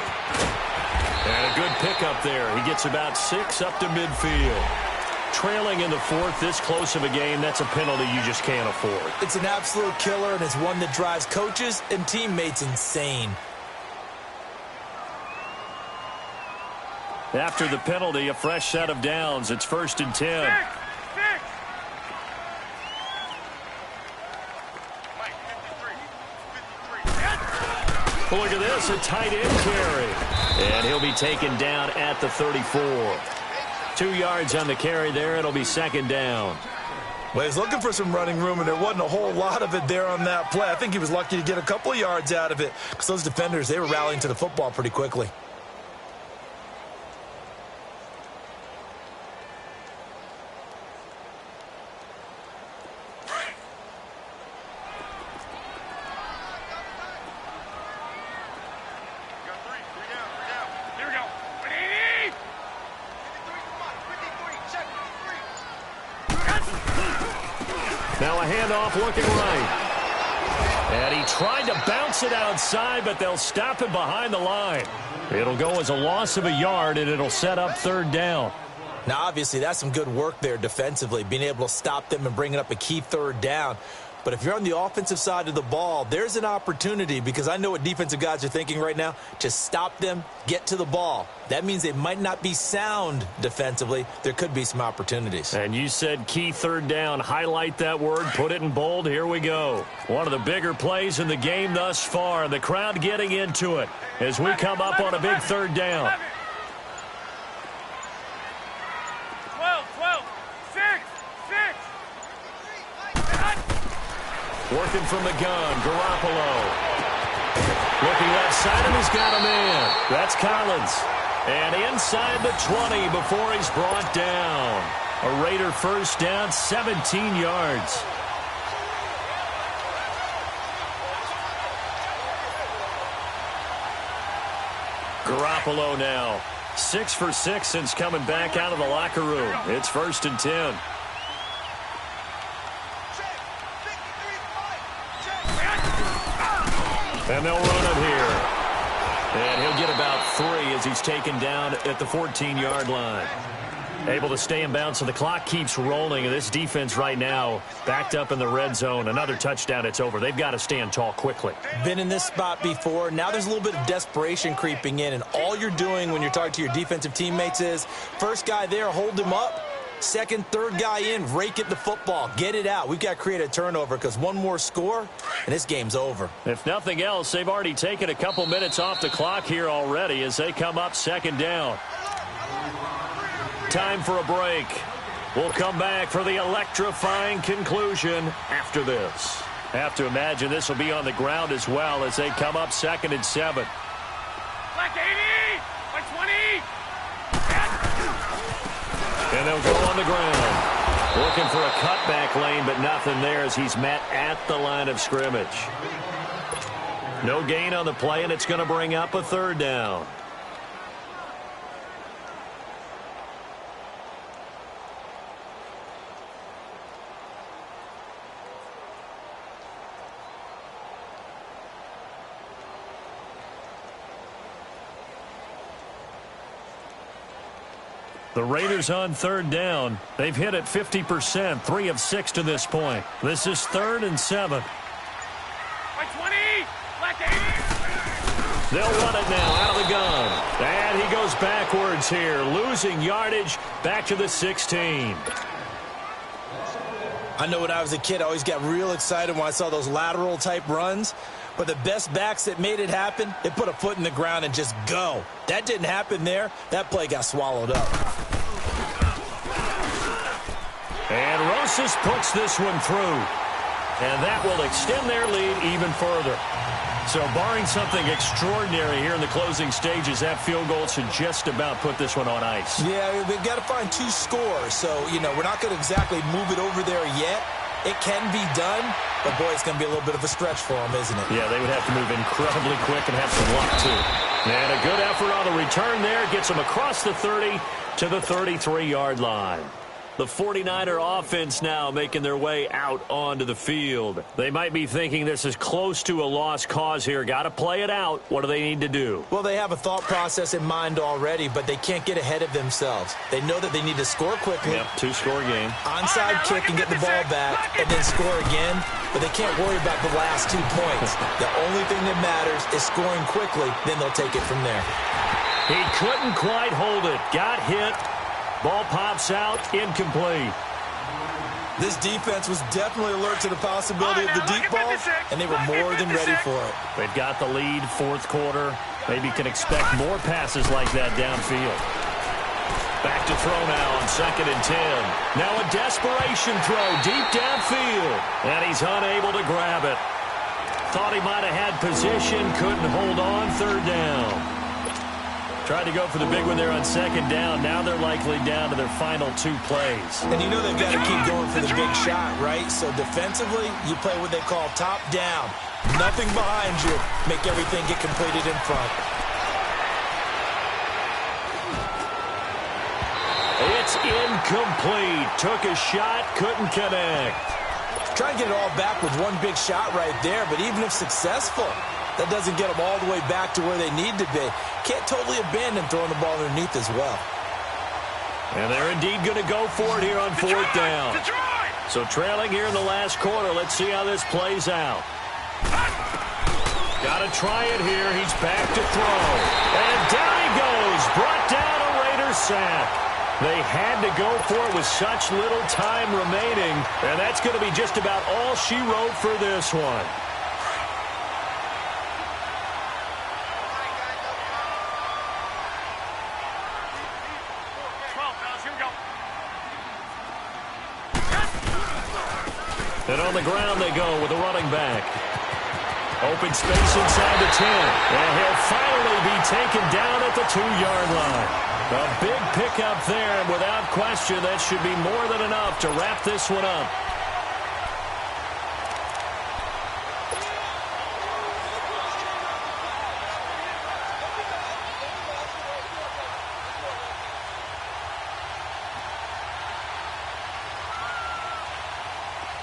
And a good pickup there. He gets about 6 up to midfield. Trailing in the 4th, this close of a game, that's a penalty you just can't afford. It's an absolute killer, and it's one that drives coaches and teammates insane. After the penalty, a fresh set of downs. It's 1st and 10. Six. Well, look at this, a tight end carry. And he'll be taken down at the 34. 2 yards on the carry there. It'll be 2nd down. Well, he's looking for some running room, and there wasn't a whole lot of it there on that play. I think he was lucky to get a couple of yards out of it because those defenders, they were rallying to the football pretty quickly. Now a handoff looking right. And he tried to bounce it outside, but they'll stop him behind the line. It'll go as a loss of a yard, and it'll set up 3rd down. Now, obviously, that's some good work there defensively, being able to stop them and bringing up a key 3rd down. But if you're on the offensive side of the ball, there's an opportunity, because I know what defensive guys are thinking right now. Just stop them, get to the ball. That means they might not be sound defensively. There could be some opportunities. And you said key 3rd down. Highlight that word. Put it in bold. Here we go. One of the bigger plays in the game thus far. The crowd getting into it as we come up on a big 3rd down. 12. 6. Working from the gun, Garoppolo. Looking left side, and he's got a man. That's Collins. And inside the 20 before he's brought down. A Raider 1st down, 17 yards. Garoppolo now. 6 for 6 since coming back out of the locker room. It's 1st and 10. And they'll run it here. And he'll get about 3 as he's taken down at the 14-yard line. Able to stay in bounds, so the clock keeps rolling. And this defense right now backed up in the red zone. Another touchdown, it's over. They've got to stand tall quickly. Been in this spot before. Now there's a little bit of desperation creeping in. And all you're doing when you're talking to your defensive teammates is, first guy there, hold him up. Second, third guy in, rake it the football. Get it out. We've got to create a turnover because one more score, and this game's over. If nothing else, they've already taken a couple minutes off the clock here already as they come up 2nd down. Time for a break. We'll come back for the electrifying conclusion after this. Have to imagine this will be on the ground as well as they come up 2nd and 7. Black 80! Black 20! And they'll go on the ground. Looking for a cutback lane, but nothing there as he's met at the line of scrimmage. No gain on the play, and it's going to bring up a 3rd down. The Raiders on 3rd down. They've hit it 50%, 3 of 6 to this point. This is 3rd and 7. Black 20! Black 80! They'll run it now out of the gun. And he goes backwards here, losing yardage back to the 16. I know when I was a kid, I always got real excited when I saw those lateral type runs. But the best backs that made it happen, they put a foot in the ground and just go. That didn't happen there. That play got swallowed up. And Rosas puts this one through. And that will extend their lead even further. So barring something extraordinary here in the closing stages, that field goal should just about put this one on ice. Yeah, they've got to find 2 scores. So, we're not going to exactly move it over there yet. It can be done, but, boy, it's going to be a little bit of a stretch for them, isn't it? Yeah, they would have to move incredibly quick and have some luck, too. And a good effort on the return there gets them across the 30 to the 33-yard line. The 49er offense now making their way out onto the field. They might be thinking this is close to a lost cause here. Got to play it out. What do they need to do? Well, they have a thought process in mind already, but they can't get ahead of themselves. They know that they need to score quickly. Yep, 2-score game. Onside kick and get the ball back and then score again, but they can't worry about the last 2 points. The only thing that matters is scoring quickly, then they'll take it from there. He couldn't quite hold it. Got hit. Ball pops out, incomplete. This defense was definitely alert to the possibility of the deep ball, and they were more than ready for it. They've got the lead, 4th quarter. Maybe can expect more passes like that downfield. Back to throw now on 2nd and 10. Now a desperation throw deep downfield, and he's unable to grab it. Thought he might have had position, couldn't hold on, 3rd down. Tried to go for the big one there on 2nd down. Now they're likely down to their final 2 plays. And they've got to keep going for the big shot, right? So defensively, you play what they call top down. Nothing behind you. Make everything get completed in front. It's incomplete. Took a shot, couldn't connect. Try and get it all back with one big shot right there, but even if successful, that doesn't get them all the way back to where they need to be. Can't totally abandon throwing the ball underneath as well. And they're indeed going to go for it here on 4th down. So trailing here in the last quarter. Let's see how this plays out. Got to try it here. He's back to throw. And down he goes. Brought down a Raider sack. They had to go for it with such little time remaining. And that's going to be just about all she wrote for this one. And on the ground they go with a running back. Open space inside the 10. And he'll finally be taken down at the 2-yard line. A big pickup there, and without question, that should be more than enough to wrap this one up.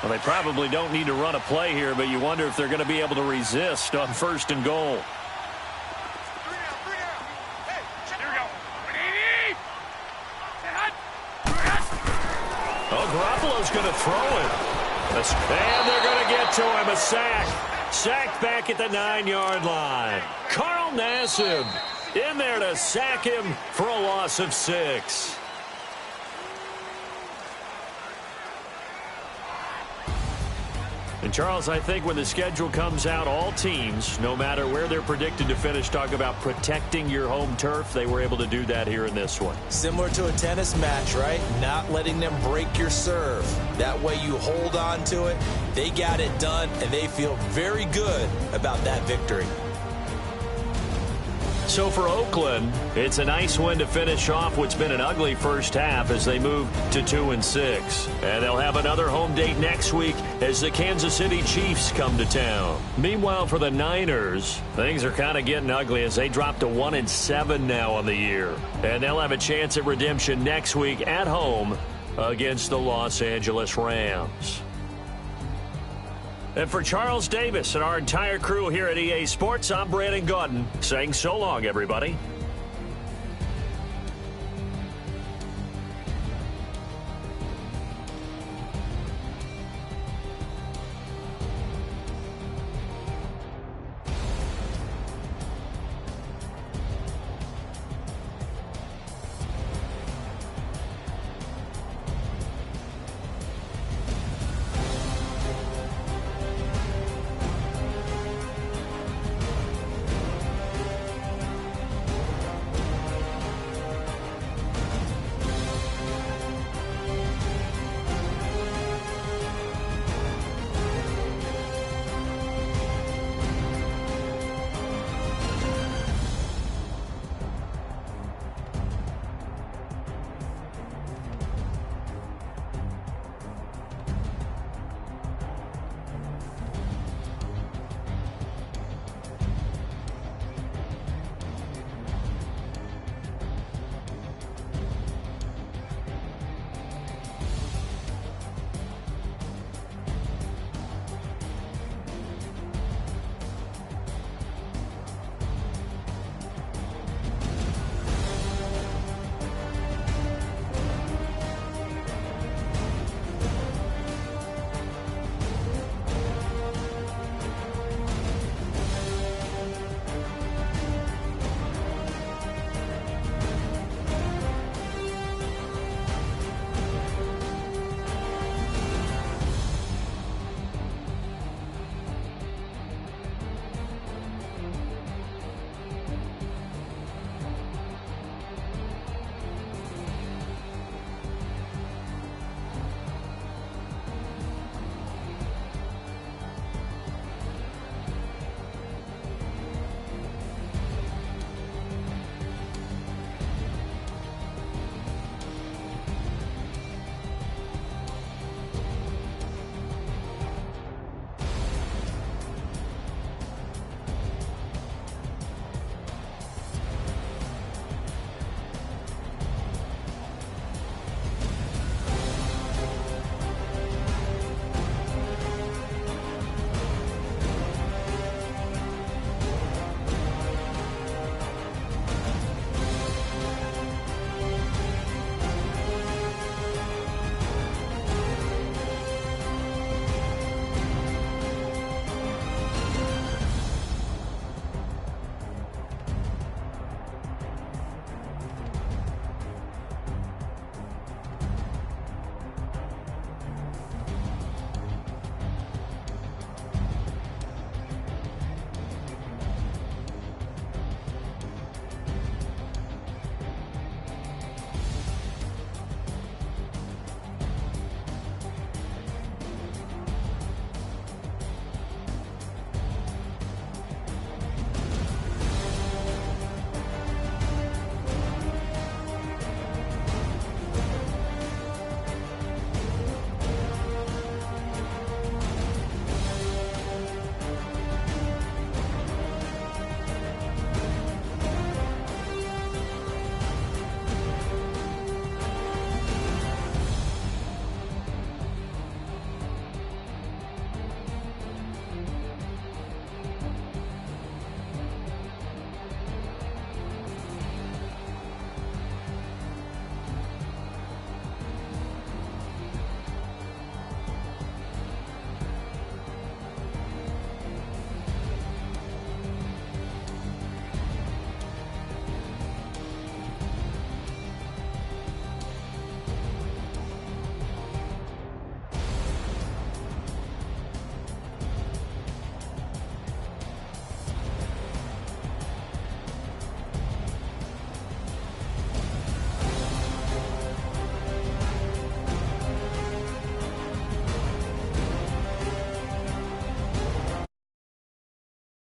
Well, they probably don't need to run a play here, but you wonder if they're going to be able to resist on 1st and goal. Oh, Garoppolo's going to throw it. And they're going to get to him. A sack. Sacked back at the 9-yard line. Carl Nassib in there to sack him for a loss of 6. And, Charles, I think when the schedule comes out, all teams, no matter where they're predicted to finish, talk about protecting your home turf. They were able to do that here in this one. Similar to a tennis match, right? Not letting them break your serve. That way you hold on to it. They got it done, and they feel very good about that victory. So for Oakland, it's a nice win to finish off what's been an ugly first half as they move to 2-6. And they'll have another home date next week as the Kansas City Chiefs come to town. Meanwhile, for the Niners, things are kind of getting ugly as they drop to 1-7 now on the year. And they'll have a chance at redemption next week at home against the Los Angeles Rams. And for Charles Davis and our entire crew here at EA Sports, I'm Brandon Gaudin saying so long, everybody.